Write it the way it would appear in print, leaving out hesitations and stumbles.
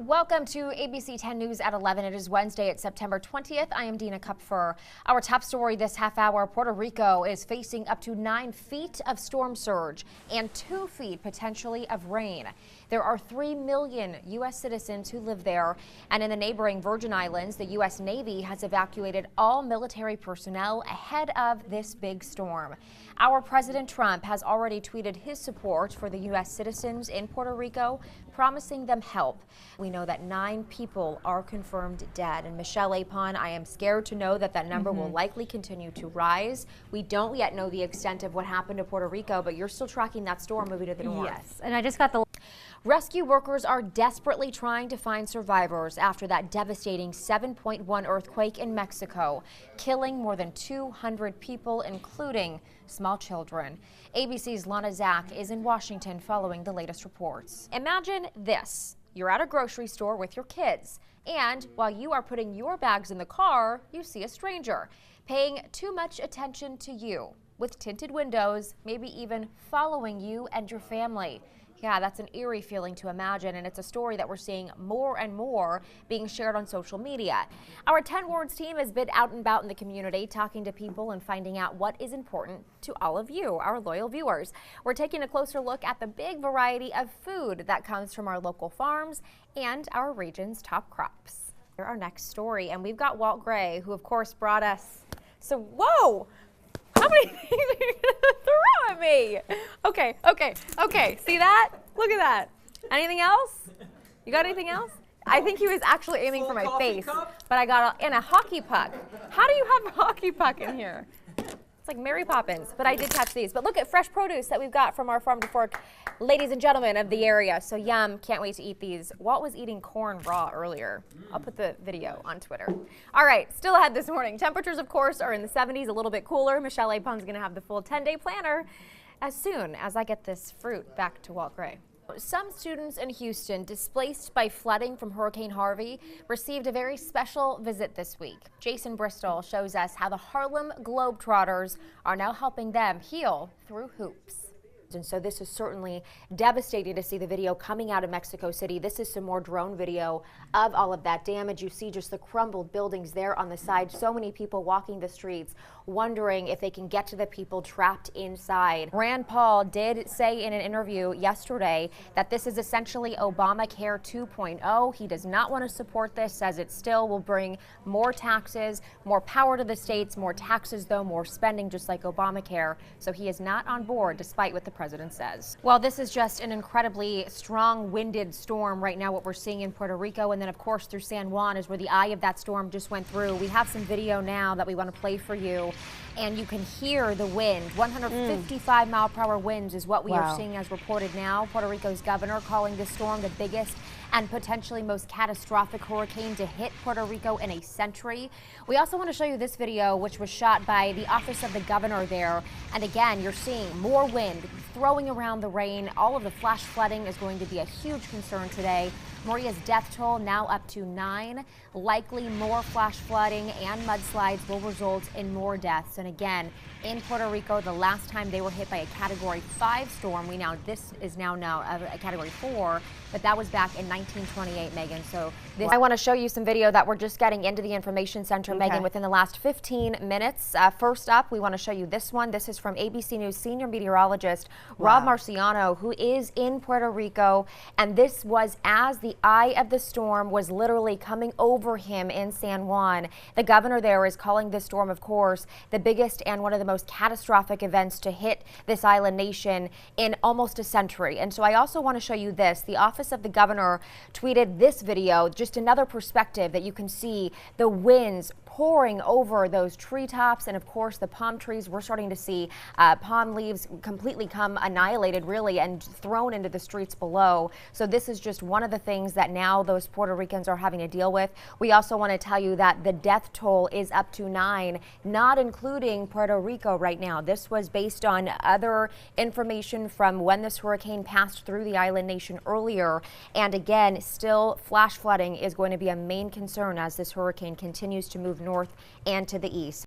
Welcome to ABC 10 News at 11. It is Wednesday, it's September 20th. I am Dina Kupfer. Our top story this half hour, Puerto Rico is facing up to 9 feet of storm surge and 2 feet potentially of rain. There are 3 million U.S. citizens who live there, and in the neighboring Virgin Islands, the U.S. Navy has evacuated all military personnel ahead of this big storm. Our President Trump has already tweeted his support for the U.S. citizens in Puerto Rico, promising them help. We know that 9 people are confirmed dead. And Michelle Apon, I am scared to know that number will likely continue to rise. We don't yet know the extent of what happened to Puerto Rico, but you're still tracking that storm moving to the north. Yes, and I just got the... Rescue workers are desperately trying to find survivors after that devastating 7.1 earthquake in Mexico, killing more than 200 people, including small children. ABC's Lana Zach is in Washington following the latest reports. Imagine this. You're at a grocery store with your kids, and while you are putting your bags in the car, you see a stranger paying too much attention to you with tinted windows, maybe even following you and your family. Yeah, that's an eerie feeling to imagine, and it's a story that we're seeing more and more being shared on social media. Our 10 Words team has been out and about in the community, talking to people and finding out what is important to all of you, our loyal viewers. We're taking a closer look at the big variety of food that comes from our local farms and our region's top crops. Here's our next story, and we've got Walt Gray, who of course brought us... Whoa! How many things are you gonna throw at me? Okay. See that? Look at that. Anything else? You got anything else? I think he was actually aiming for my face, but I got in a hockey puck. How do you have a hockey puck in here? It's like Mary Poppins, but I did catch these. But look at fresh produce that we've got from our farm to fork, ladies and gentlemen of the area. So yum, can't wait to eat these. Walt was eating corn raw earlier. I'll put the video on Twitter. All right, still ahead this morning. Temperatures, of course, are in the 70s, a little bit cooler. Michelle Apon's gonna have the full 10-day planner as soon as I get this fruit back to Walt Gray. Some students in Houston displaced by flooding from Hurricane Harvey received a very special visit this week. Jason Bristol shows us how the Harlem Globetrotters are now helping them heal through hoops. And so this is certainly devastating to see the video coming out of Mexico City. This is some more drone video of all of that damage. You see just the crumbled buildings there on the side. So many people walking the streets, wondering if they can get to the people trapped inside. Rand Paul did say in an interview yesterday that this is essentially Obamacare 2.0. He does not want to support this, says it still will bring more taxes, more power to the states, more taxes though, more spending, just like Obamacare. So he is not on board, despite what the president says. Well, this is just an incredibly strong-winded storm right now, what we're seeing in Puerto Rico, and then of course through San Juan is where the eye of that storm just went through. We have some video now that we want to play for you, and you can hear the wind. 155 mile per hour winds is what we are seeing as reported now. Puerto Rico's governor calling this storm the biggest and potentially most catastrophic hurricane to hit Puerto Rico in a century. We also want to show you this video, which was shot by the office of the governor there. And again, you're seeing more wind throwing around the rain. All of the flash flooding is going to be a huge concern today. Maria's death toll now up to 9. Likely more flash flooding and mudslides will result in more deaths. And again, in Puerto Rico, the last time they were hit by a Category 5 storm, this is now a Category 4, but that was back in 1928, Megan. So I want to show you some video that we're just getting into the information center, Megan, within the last 15 minutes. First up, we want to show you this one. This is from ABC News senior meteorologist Rob Marciano, who is in Puerto Rico, and this was as the eye of the storm was literally coming over him in San Juan. The governor there is calling this storm, of course, the biggest and one of the most catastrophic events to hit this island nation in almost a century. And so I also want to show you this. The office of the governor tweeted this video, just another perspective that you can see the winds pouring over those treetops, and of course the palm trees. We're starting to see palm leaves completely come annihilated, really, and thrown into the streets below. So this is just one of the things that now those Puerto Ricans are having to deal with. We also want to tell you that the death toll is up to 9, not including Puerto Rico right now. This was based on other information from when this hurricane passed through the island nation earlier. And again, still flash flooding is going to be a main concern as this hurricane continues to move north and to the east.